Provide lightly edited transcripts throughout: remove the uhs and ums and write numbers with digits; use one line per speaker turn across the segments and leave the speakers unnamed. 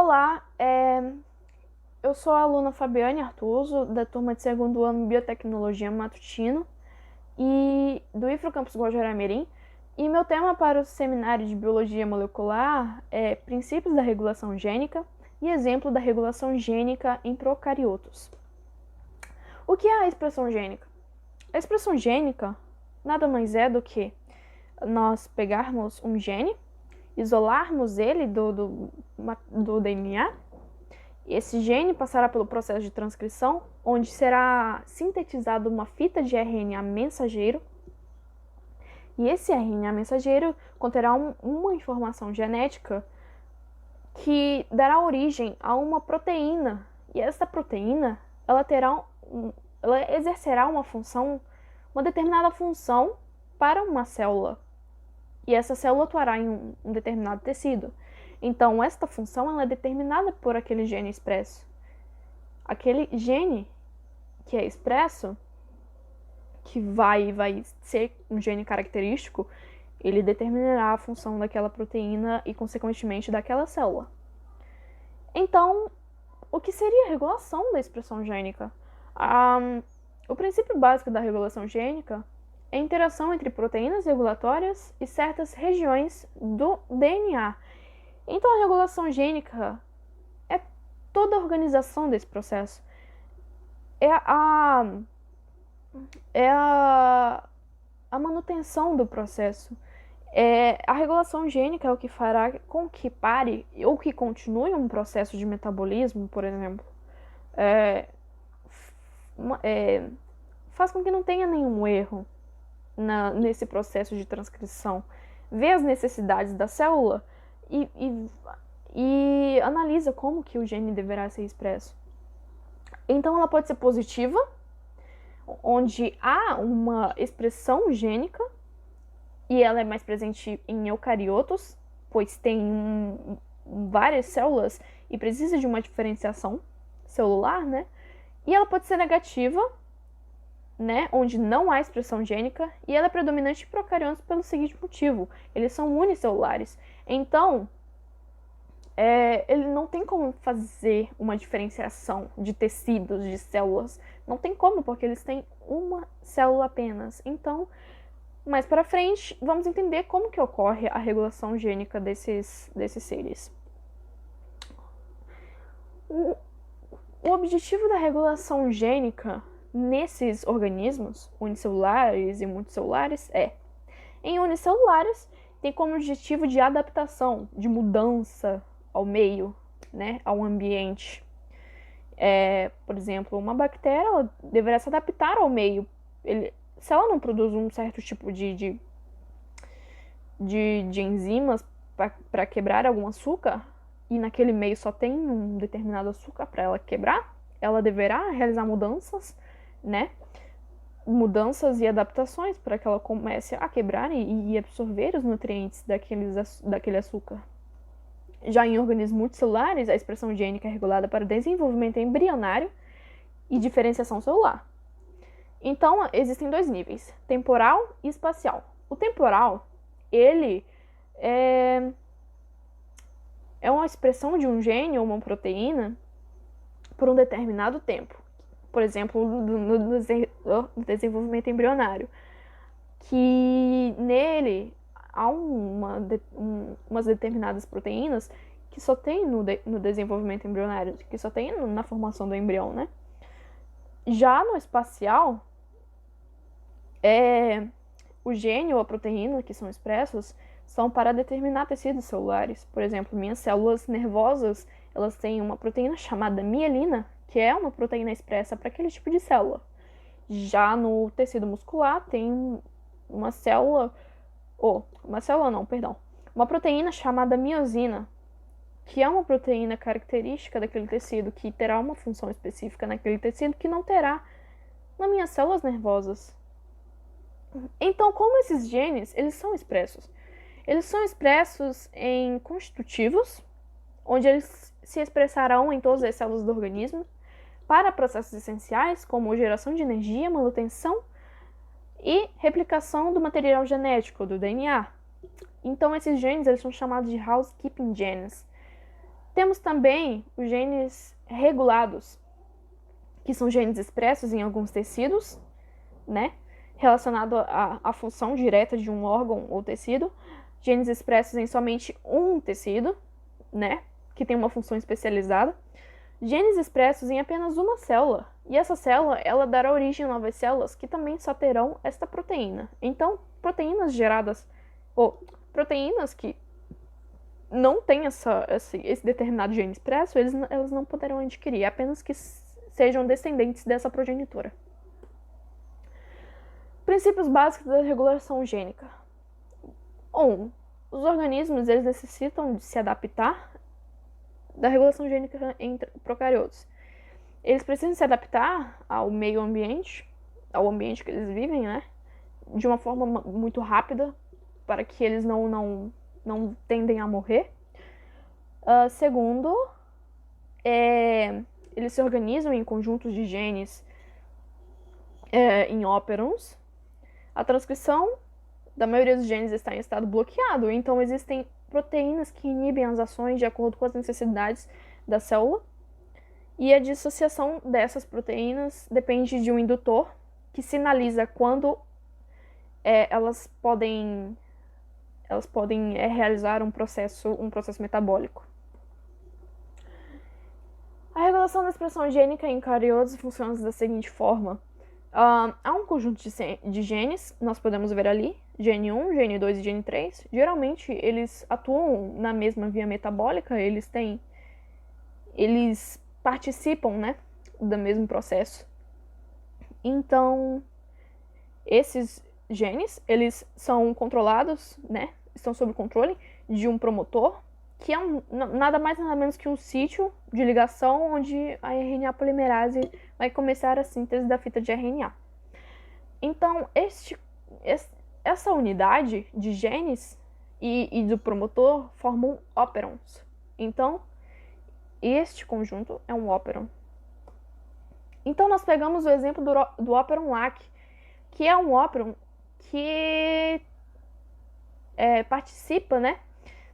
Olá, eu sou a aluna Fabiane Artuso, da turma de segundo ano Biotecnologia Matutino, e do IFRO Campus Guajará-Mirim, e meu tema para o seminário de Biologia Molecular é Princípios da Regulação Gênica e exemplo da regulação gênica em procariotos. O que é a expressão gênica? A expressão gênica nada mais é do que nós pegarmos um gene, isolarmos ele do DNA. Esse gene passará pelo processo de transcrição, onde será sintetizado uma fita de RNA mensageiro. E esse RNA mensageiro conterá uma informação genética que dará origem a uma proteína. E essa proteína, ela exercerá uma determinada função para uma célula. E essa célula atuará em um determinado tecido. Então, esta função ela é determinada por aquele gene expresso. Aquele gene que é expresso, que vai ser um gene característico, ele determinará a função daquela proteína e, consequentemente, daquela célula. Então, o que seria a regulação da expressão gênica? O princípio básico da regulação gênica é a interação entre proteínas regulatórias e certas regiões do DNA. Então, a regulação gênica é toda a organização desse processo. É a manutenção do processo. A regulação gênica é o que fará com que pare ou que continue um processo de metabolismo, por exemplo. Faz com que não tenha nenhum erro nesse processo de transcrição. Vê as necessidades da célula e analisa como que o gene deverá ser expresso. Então, ela pode ser positiva, onde há uma expressão gênica, e ela é mais presente em eucariotos, pois tem várias células e precisa de uma diferenciação celular, né? E ela pode ser negativa, né, onde não há expressão gênica, e ela é predominante em procariontos pelo seguinte motivo: eles são unicelulares. Então, ele não tem como fazer uma diferenciação de tecidos, de células. Não tem como, porque eles têm uma célula apenas. Então, mais para frente, vamos entender como que ocorre a regulação gênica desses seres. O objetivo da regulação gênica nesses organismos unicelulares e multicelulares em unicelulares, tem como objetivo de adaptação, de mudança ao meio, né, ao ambiente. Por exemplo, uma bactéria ela deverá se adaptar ao meio. Se ela não produz um certo tipo de enzimas para quebrar algum açúcar, e naquele meio só tem um determinado açúcar para ela quebrar, ela deverá realizar mudanças, né? Mudanças e adaptações para que ela comece a quebrar e absorver os nutrientes daquele açúcar. Já em organismos multicelulares, a expressão gênica é regulada para o desenvolvimento embrionário e diferenciação celular. Então, existem dois níveis, temporal e espacial. O temporal, ele é uma expressão de um gene ou uma proteína por um determinado tempo. Por exemplo, no desenvolvimento embrionário, que nele há umas determinadas proteínas que só tem no desenvolvimento embrionário, que só tem na formação do embrião, né? Já no espacial, o gene ou a proteína que são expressos são para determinar tecidos celulares. Por exemplo, minhas células nervosas, elas têm uma proteína chamada mielina, que é uma proteína expressa para aquele tipo de célula. Já no tecido muscular tem uma proteína chamada miosina, que é uma proteína característica daquele tecido, que terá uma função específica naquele tecido que não terá nas minhas células nervosas. Então, como esses genes, eles são expressos? Eles são expressos em constitutivos, onde eles se expressarão em todas as células do organismo, para processos essenciais, como geração de energia, manutenção e replicação do material genético, do DNA. Então, esses genes eles são chamados de housekeeping genes. Temos também os genes regulados, que são genes expressos em alguns tecidos, né? Relacionado à função direta de um órgão ou tecido. Genes expressos em somente um tecido, né? Que tem uma função especializada. Genes expressos em apenas uma célula. E essa célula, ela dará origem a novas células que também só terão esta proteína. Então, proteínas geradas, ou proteínas que não têm esse determinado gene expresso, elas não poderão adquirir, apenas que sejam descendentes dessa progenitora. Princípios básicos da regulação gênica. 1. Os organismos eles necessitam de se adaptar da regulação gênica entre procariotos. Eles precisam se adaptar ao meio ambiente, ao ambiente que eles vivem, né? De uma forma muito rápida, para que eles não tendem a morrer. Segundo, eles se organizam em conjuntos de genes em óperons. A transcrição da maioria dos genes está em estado bloqueado, então existem proteínas que inibem as ações de acordo com as necessidades da célula. E a dissociação dessas proteínas depende de um indutor que sinaliza quando elas podem realizar um processo metabólico. A regulação da expressão gênica em eucariotos funciona da seguinte forma. Há um conjunto de genes, nós podemos ver ali, gene 1, gene 2 e gene 3. Geralmente, eles atuam na mesma via metabólica, eles participam, né, do mesmo processo. Então, esses genes, eles são controlados, né, estão sob controle de um promotor, que é nada mais nada menos que um sítio de ligação onde a RNA polimerase vai começar a síntese da fita de RNA. Então, essa unidade de genes e do promotor formam óperons. Então, este conjunto é um óperon. Então, nós pegamos o exemplo do óperon LAC, que é um óperon que participa, né,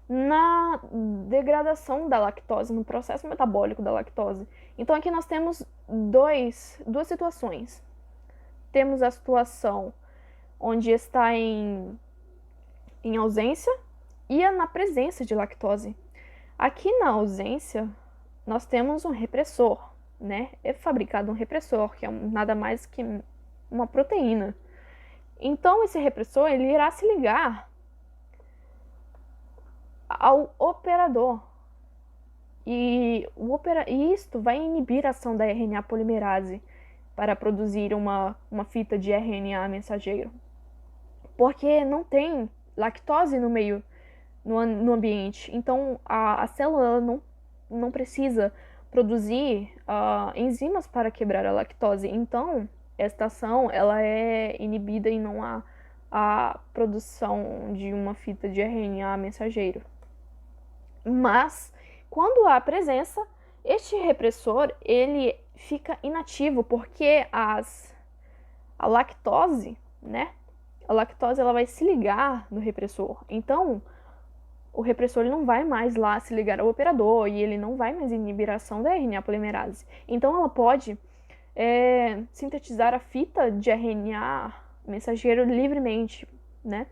na degradação da lactose, no processo metabólico da lactose. Então, aqui nós temos duas situações. Temos a situação onde está em ausência e na presença de lactose. Aqui na ausência, nós temos um repressor, né? É fabricado um repressor, que é nada mais que uma proteína. Então, esse repressor ele irá se ligar ao operador. E isto vai inibir a ação da RNA polimerase para produzir uma fita de RNA mensageiro. Porque não tem lactose no meio, no ambiente. Então, a célula não precisa produzir enzimas para quebrar a lactose. Então, esta ação ela é inibida e não há a produção de uma fita de RNA mensageiro. Mas, quando há presença, este repressor ele fica inativo, porque a lactose, né? A lactose ela vai se ligar no repressor. Então, o repressor ele não vai mais lá se ligar ao operador e ele não vai mais inibir a ação da RNA polimerase. Então, ela pode sintetizar a fita de RNA mensageiro livremente, né?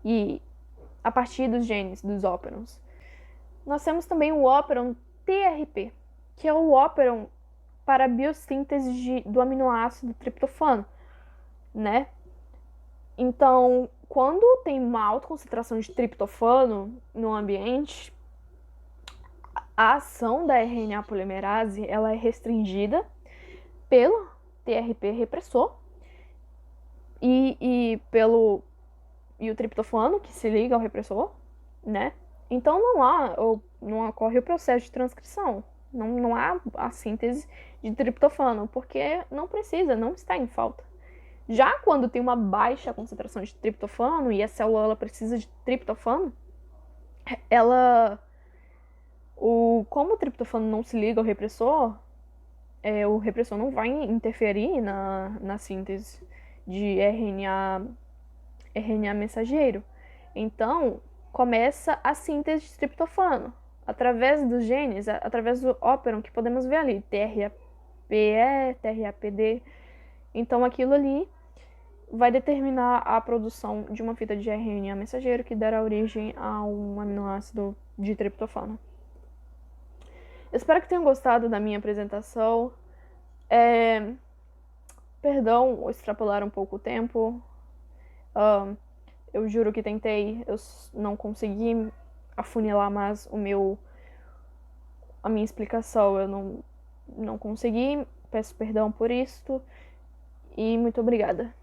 E a partir dos genes, dos óperons. Nós temos também o óperon TRP, que é o óperon para a biossíntese do aminoácido triptofano, né? Então, quando tem uma alta concentração de triptofano no ambiente, a ação da RNA polimerase ela é restringida pelo TRP repressor e o triptofano que se liga ao repressor, né? Então não ocorre o processo de transcrição, não há a síntese de triptofano, porque não está em falta. Já quando tem uma baixa concentração de triptofano e a célula ela precisa de triptofano, como o triptofano não se liga ao repressor, o repressor não vai interferir na síntese de RNA mensageiro. Então, começa a síntese de triptofano. através dos genes, através do óperon, que podemos ver ali, TRAPE, TRAPD. Então aquilo ali vai determinar a produção de uma fita de RNA mensageiro que dará origem a um aminoácido de triptofano. Espero que tenham gostado da minha apresentação. Perdão extrapolar um pouco o tempo. Eu juro que tentei, eu não consegui afunilar mais a minha explicação. Eu não consegui. Peço perdão por isso. E muito obrigada.